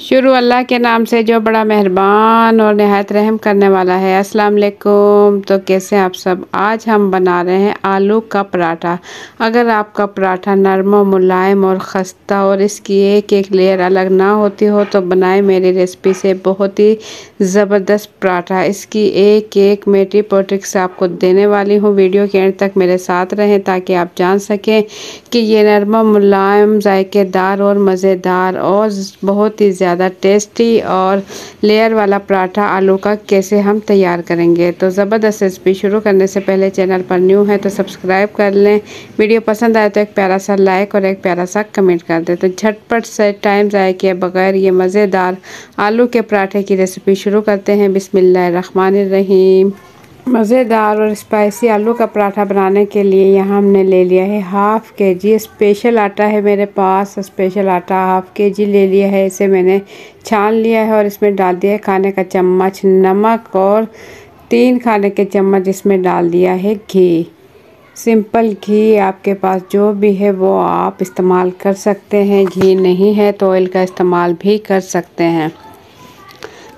शुरू अल्लाह के नाम से जो बड़ा मेहरबान और नहायत रहम करने वाला है। अस्सलाम वालेकुम। तो कैसे आप सब। आज हम बना रहे हैं आलू का पराठा। अगर आपका पराठा नरम और मुलायम और खस्ता और इसकी एक एक लेयर अलग ना होती हो तो बनाए मेरी रेसिपी से बहुत ही ज़बरदस्त पराठा। इसकी एक एक मैं टिप और ट्रिक्स आपको देने वाली हूँ। वीडियो के एंड तक मेरे साथ रहें ताकि आप जान सकें कि ये नरम मुलायम जायकेदार और मज़ेदार और बहुत ही ज़्यादा टेस्टी और लेयर वाला पराठा आलू का कैसे हम तैयार करेंगे। तो ज़बरदस्त रेसिपी शुरू करने से पहले चैनल पर न्यू है तो सब्सक्राइब कर लें। वीडियो पसंद आए तो एक प्यारा सा लाइक और एक प्यारा सा कमेंट कर दें। तो झटपट से टाइम ज़ाया किए बगैर ये मज़ेदार आलू के पराठे की रेसिपी शुरू करते हैं। बिस्मिल्लाहिर्रहमानिर्रहीम। मज़ेदार और स्पाइसी आलू का पराठा बनाने के लिए यहाँ हमने ले लिया है हाफ़ के जी स्पेशल आटा है मेरे पास। स्पेशल आटा हाफ़ के जी ले लिया है। इसे मैंने छान लिया है और इसमें डाल दिया है खाने का चम्मच नमक और 3 खाने के चम्मच इसमें डाल दिया है घी। सिंपल घी आपके पास जो भी है वो आप इस्तेमाल कर सकते हैं। घी नहीं है तो ऑयल का इस्तेमाल भी कर सकते हैं।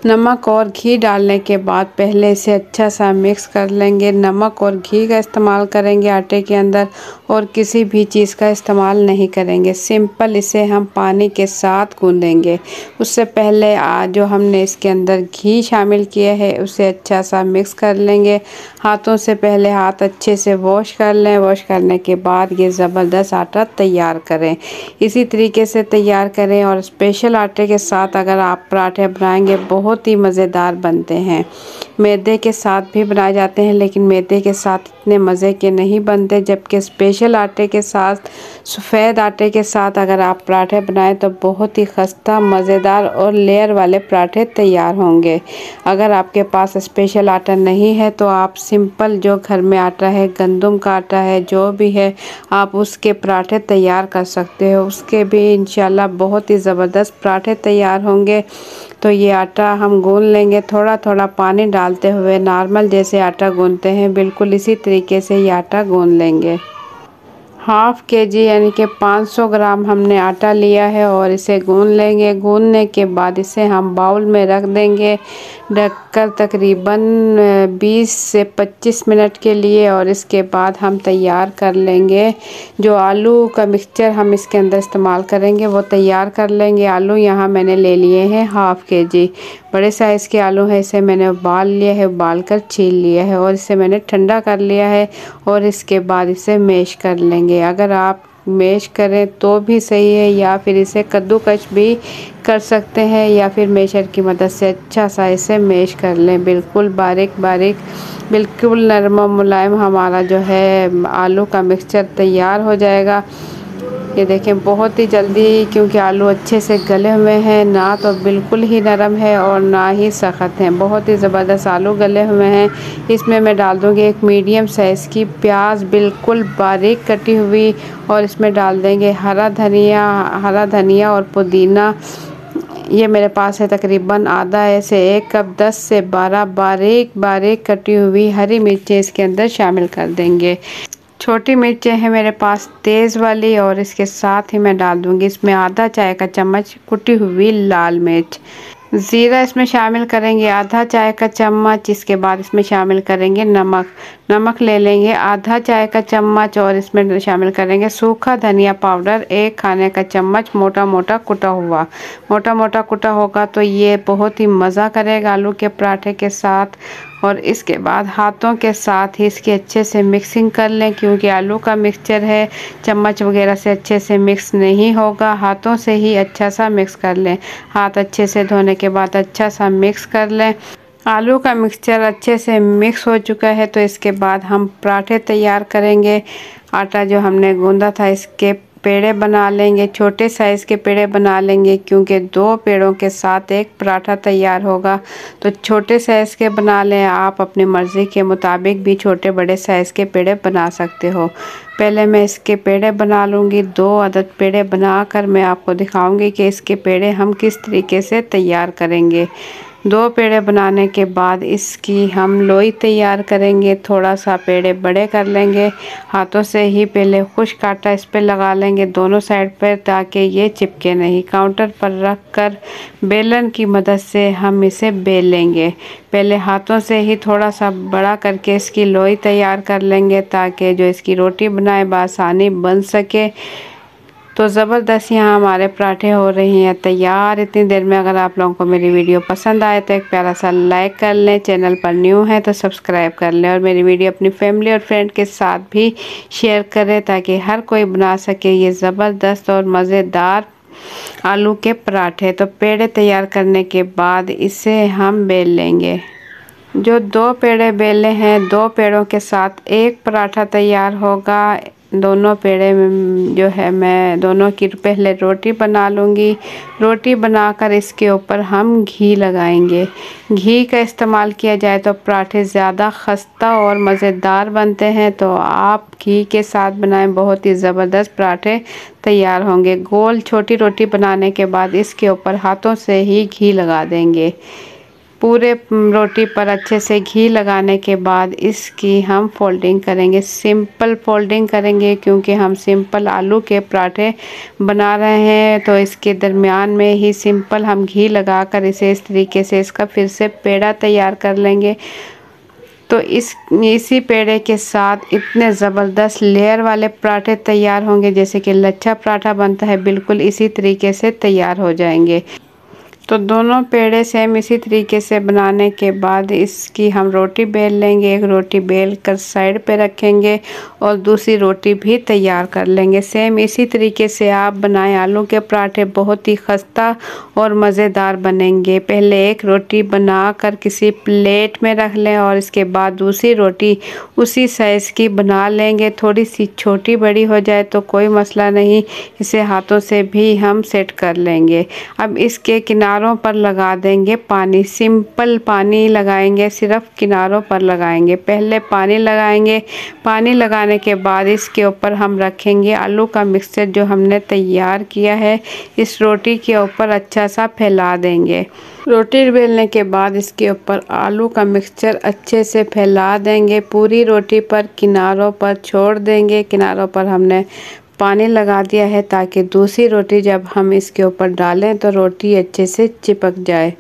नमक और घी डालने के बाद पहले इसे अच्छा सा मिक्स कर लेंगे। नमक और घी का इस्तेमाल करेंगे आटे के अंदर और किसी भी चीज़ का इस्तेमाल नहीं करेंगे। सिंपल इसे हम पानी के साथ गूँधेंगे। उससे पहले जो हमने इसके अंदर घी शामिल किया है उसे अच्छा सा मिक्स कर लेंगे। हाथों से पहले हाथ अच्छे से वॉश कर लें। वॉश करने के बाद ये ज़बरदस्त आटा तैयार करें। इसी तरीके से तैयार करें और स्पेशल आटे के साथ अगर आप पराठे बनाएंगे बहुत ही मज़ेदार बनते हैं। मैदे के साथ भी बनाए जाते हैं लेकिन मैदे के साथ इतने मज़े के नहीं बनते, जबकि स्पेशल आटे के साथ सफ़ेद आटे के साथ अगर आप पराठे बनाएं तो बहुत ही खस्ता मज़ेदार और लेयर वाले पराठे तैयार होंगे। अगर आपके पास स्पेशल आटा नहीं है तो आप सिंपल जो घर में आटा है, गंदम का आटा है, जो भी है आप उसके पराठे तैयार कर सकते हो। उसके भी इंशाल्लाह बहुत ही ज़बरदस्त पराठे तैयार होंगे। तो ये आटा हम गूँध लेंगे थोड़ा थोड़ा पानी डालते हुए, नॉर्मल जैसे आटा गूँधते हैं बिल्कुल इसी तरीके से ये आटा गूँध लेंगे। हाफ़ के जी यानी कि 500 ग्राम हमने आटा लिया है और इसे गूँध लेंगे। गूँधने के बाद इसे हम बाउल में रख देंगे ढककर तकरीबन 20 से 25 मिनट के लिए। और इसके बाद हम तैयार कर लेंगे जो आलू का मिक्सचर हम इसके अंदर इस्तेमाल करेंगे वो तैयार कर लेंगे। आलू यहाँ मैंने ले लिए हैं हाफ़ के जी। बड़े साइज़ के आलू है, इसे मैंने उबाल लिया है, उबाल कर छील लिया है और इसे मैंने ठंडा कर लिया है और इसके बाद इसे मैश कर लेंगे। अगर आप मैश करें तो भी सही है या फिर इसे कद्दूकस भी कर सकते हैं या फिर मैशर की मदद से अच्छा सा इसे मैश कर लें। बिल्कुल बारीक बारीक बिल्कुल नरम और मुलायम हमारा जो है आलू का मिक्सचर तैयार हो जाएगा। ये देखें बहुत ही जल्दी, क्योंकि आलू अच्छे से गले हुए हैं, ना तो बिल्कुल ही नरम है और ना ही सख्त हैं। बहुत ही ज़बरदस्त आलू गले हुए हैं। इसमें मैं डाल दूँगी एक मीडियम साइज़ की प्याज बिल्कुल बारीक कटी हुई और इसमें डाल देंगे हरा धनिया और पुदीना। ये मेरे पास है तकरीबन आधा ऐसे 1 कप 10 से 12 बारीक बारीक कटी हुई हरी मिर्चें इसके अंदर शामिल कर देंगे। छोटी मिर्चें हैं मेरे पास तेज़ वाली और इसके साथ ही मैं डाल दूंगी इसमें आधा चाय का चम्मच कुटी हुई लाल मिर्च। ज़ीरा इसमें शामिल करेंगे आधा चाय का चम्मच। इसके बाद इसमें शामिल करेंगे नमक ले लेंगे आधा चाय का चम्मच और इसमें शामिल करेंगे सूखा धनिया पाउडर 1 खाने का चम्मच मोटा मोटा कुटा होगा तो ये बहुत ही मज़ा करेगा आलू के पराठे के साथ। और इसके बाद हाथों के साथ ही इसकी अच्छे से मिक्सिंग कर लें, क्योंकि आलू का मिक्सचर है चम्मच वगैरह से अच्छे से मिक्स नहीं होगा। हाथों से ही अच्छा सा मिक्स कर लें। हाथ अच्छे से धोने के बाद अच्छा सा मिक्स कर लें। आलू का मिक्सचर अच्छे से मिक्स हो चुका है तो इसके बाद हम पराठे तैयार करेंगे। आटा जो हमने गूंदा था इसके पेड़े बना लेंगे, छोटे साइज़ के पेड़े बना लेंगे, क्योंकि 2 पेड़ों के साथ एक पराठा तैयार होगा। तो छोटे साइज़ के बना लें, आप अपनी मर्ज़ी के मुताबिक भी छोटे बड़े साइज़ के पेड़े बना सकते हो। पहले मैं इसके पेड़े बना लूँगी। 2 अदद पेड़े बनाकर मैं आपको दिखाऊंगी कि इसके पेड़े हम किस तरीके से तैयार करेंगे। 2 पेड़े बनाने के बाद इसकी हम लोई तैयार करेंगे। थोड़ा सा पेड़े बड़े कर लेंगे, हाथों से ही पहले खुश्क आटा इस पर लगा लेंगे दोनों साइड पर ताकि ये चिपके नहीं। काउंटर पर रख कर बेलन की मदद से हम इसे बेल लेंगे। पहले हाथों से ही थोड़ा सा बड़ा करके इसकी लोई तैयार कर लेंगे ताकि जो इसकी रोटी बनाए बआसानी बन सके। तो ज़बरदस्त यहाँ हमारे पराठे हो रही हैं तैयार इतनी देर में। अगर आप लोगों को मेरी वीडियो पसंद आए तो एक प्यारा सा लाइक कर लें, चैनल पर न्यू है तो सब्सक्राइब कर लें और मेरी वीडियो अपनी फैमिली और फ्रेंड के साथ भी शेयर करें ताकि हर कोई बना सके ये ज़बरदस्त और मज़ेदार आलू के पराठे। तो पेड़े तैयार करने के बाद इसे हम बेल लेंगे। जो 2 पेड़े बेले हैं, 2 पेड़ों के साथ एक पराठा तैयार होगा। दोनों पेड़े में जो है मैं दोनों की पहले रोटी बना लूँगी। रोटी बनाकर इसके ऊपर हम घी लगाएंगे। घी का इस्तेमाल किया जाए तो पराठे ज़्यादा खस्ता और मज़ेदार बनते हैं। तो आप घी के साथ बनाएं, बहुत ही ज़बरदस्त पराठे तैयार होंगे। गोल छोटी रोटी बनाने के बाद इसके ऊपर हाथों से ही घी लगा देंगे। पूरे रोटी पर अच्छे से घी लगाने के बाद इसकी हम फोल्डिंग करेंगे। सिंपल फोल्डिंग करेंगे क्योंकि हम सिंपल आलू के पराठे बना रहे हैं। तो इसके दरमियान में ही सिंपल हम घी लगाकर इसे इस तरीके से इसका फिर से पेड़ा तैयार कर लेंगे। तो इसी पेड़े के साथ इतने ज़बरदस्त लेयर वाले पराठे तैयार होंगे जैसे कि लच्छा पराठा बनता है, बिल्कुल इसी तरीके से तैयार हो जाएंगे। तो दोनों पेड़े सेम इसी तरीके से बनाने के बाद इसकी हम रोटी बेल लेंगे। एक रोटी बेल कर साइड पे रखेंगे और दूसरी रोटी भी तैयार कर लेंगे। सेम इसी तरीके से आप बनाएं आलू के पराठे, बहुत ही खस्ता और मज़ेदार बनेंगे। पहले एक रोटी बनाकर किसी प्लेट में रख लें और इसके बाद दूसरी रोटी उसी साइज़ की बना लेंगे। थोड़ी सी छोटी बड़ी हो जाए तो कोई मसला नहीं, इसे हाथों से भी हम सेट कर लेंगे। अब इसके किनारों पर लगा देंगे पानी। सिंपल पानी लगाएंगे, सिर्फ किनारों पर लगाएंगे। पहले पानी लगाएंगे, पानी लगाने के बाद इसके ऊपर हम रखेंगे आलू का मिक्सचर जो हमने तैयार किया है। इस रोटी के ऊपर अच्छा सा फैला देंगे। रोटी बेलने के बाद इसके ऊपर आलू का मिक्सचर अच्छे से फैला देंगे। पूरी रोटी पर किनारों पर छोड़ देंगे। किनारों पर हमने पानी लगा दिया है ताकि दूसरी रोटी जब हम इसके ऊपर डालें तो रोटी अच्छे से चिपक जाए।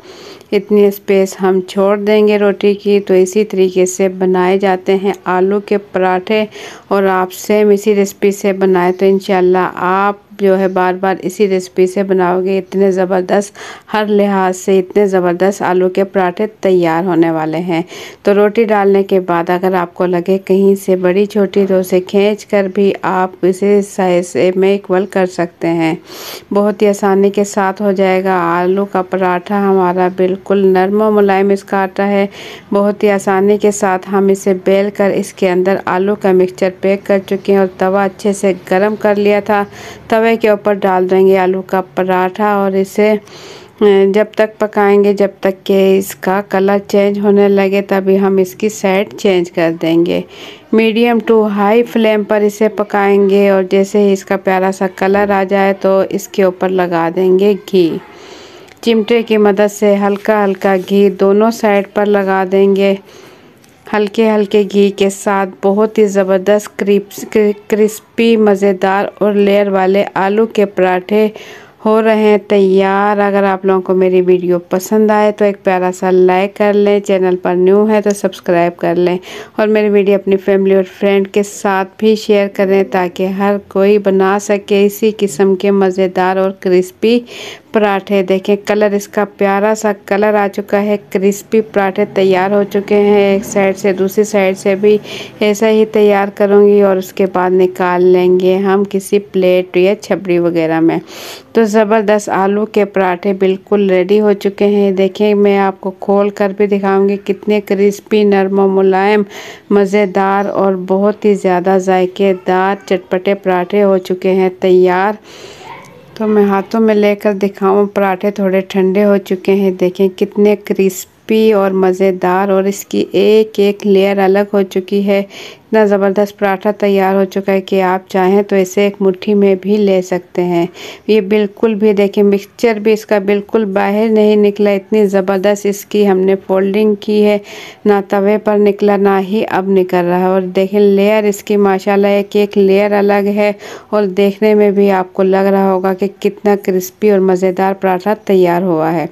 इतनी स्पेस हम छोड़ देंगे रोटी की। तो इसी तरीके से बनाए जाते हैं आलू के पराठे और आप सेम इसी रेसिपी से बनाए तो इंशाल्लाह आप जो है बार बार इसी रेसिपी से बनाओगे। इतने ज़बरदस्त, हर लिहाज से इतने ज़बरदस्त आलू के पराठे तैयार होने वाले हैं। तो रोटी डालने के बाद अगर आपको लगे कहीं से बड़ी छोटी तो उसे खींच कर भी आप इसे साइज में इक्वल कर सकते हैं। बहुत ही आसानी के साथ हो जाएगा। आलू का पराठा हमारा बिल्कुल नरम और मुलायम इसका आटा है। बहुत ही आसानी के साथ हम इसे बेल कर इसके अंदर आलू का मिक्सचर पैक कर चुके हैं और तवा अच्छे से गर्म कर लिया था। तवे के ऊपर डाल देंगे आलू का पराठा और इसे जब तक पकाएंगे जब तक कि इसका कलर चेंज होने लगे, तभी हम इसकी साइड चेंज कर देंगे। मीडियम टू हाई फ्लेम पर इसे पकाएंगे और जैसे ही इसका प्यारा सा कलर आ जाए तो इसके ऊपर लगा देंगे घी। चिमटे की मदद से हल्का हल्का घी दोनों साइड पर लगा देंगे। हल्के हल्के घी के साथ बहुत ही ज़बरदस्त क्रिस्पी मज़ेदार और लेयर वाले आलू के पराठे हो रहे हैं तैयार। अगर आप लोगों को मेरी वीडियो पसंद आए तो एक प्यारा सा लाइक कर लें, चैनल पर न्यू है तो सब्सक्राइब कर लें और मेरी वीडियो अपनी फैमिली और फ्रेंड के साथ भी शेयर करें ताकि हर कोई बना सके इसी किस्म के मज़ेदार और क्रिस्पी पराठे। देखें कलर इसका प्यारा सा कलर आ चुका है। क्रिस्पी पराठे तैयार हो चुके हैं। एक साइड से दूसरी साइड से भी ऐसा ही तैयार करूँगी और उसके बाद निकाल लेंगे हम किसी प्लेट या छबड़ी वगैरह में। तो ज़बरदस्त आलू के पराठे बिल्कुल रेडी हो चुके हैं। देखें मैं आपको खोल कर भी दिखाऊंगी कितने क्रिस्पी, नरम और मुलायम, मज़ेदार और बहुत ही ज़्यादा जायकेदार चटपटे पराठे हो चुके हैं तैयार। तो मैं हाथों में लेकर दिखाऊं, पराठे थोड़े ठंडे हो चुके हैं। देखें कितने क्रिस्पी क्रिस्पी और मज़ेदार, और इसकी एक एक लेयर अलग हो चुकी है। इतना ज़बरदस्त पराठा तैयार हो चुका है कि आप चाहें तो इसे एक मुट्ठी में भी ले सकते हैं। ये बिल्कुल भी देखिए मिक्सचर भी इसका बिल्कुल बाहर नहीं निकला, इतनी ज़बरदस्त इसकी हमने फोल्डिंग की है, ना तवे पर निकला ना ही अब निकल रहा है। और देखें लेयर इसकी माशाल्लाह एक एक लेयर अलग है, और देखने में भी आपको लग रहा होगा कि कितना क्रिस्पी और मज़ेदार पराठा तैयार हुआ है।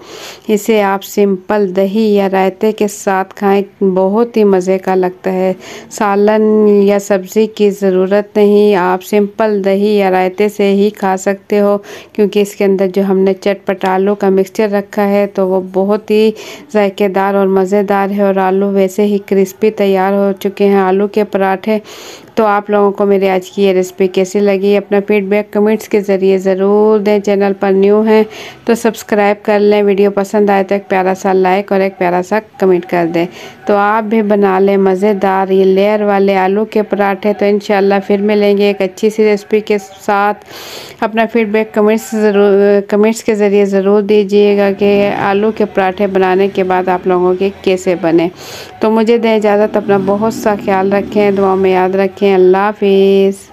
इसे आप सिंपल दही या रायते के साथ खाएं, बहुत ही मज़े का लगता है। सालन या सब्ज़ी की ज़रूरत नहीं, आप सिंपल दही या रायते से ही खा सकते हो, क्योंकि इसके अंदर जो हमने चटपट आलू का मिक्सचर रखा है तो वो बहुत ही जायकेदार और मज़ेदार है। और आलू वैसे ही क्रिस्पी तैयार हो चुके हैं आलू के पराठे। तो आप लोगों को मेरी आज की ये रेसिपी कैसी लगी, अपना फीडबैक कमेंट्स के ज़रिए ज़रूर दें। चैनल पर न्यू हैं तो सब्सक्राइब कर लें, वीडियो पसंद आए तो एक प्यारा सा लाइक और एक प्यारा सा कमेंट कर दें। तो आप भी बना लें मज़ेदार ये लेयर वाले आलू के पराठे। तो इंशाल्लाह फिर मिलेंगे एक अच्छी सी रेसिपी के साथ। अपना फीडबैक कमेंट्स के ज़रिए ज़रूर दीजिएगा कि आलू के पराठे बनाने के बाद आप लोगों के कैसे बने। तो मुझे दें इजाज़त, अपना बहुत सा ख्याल रखें, दुआ में याद रखें। अल्लाह हाफिज़।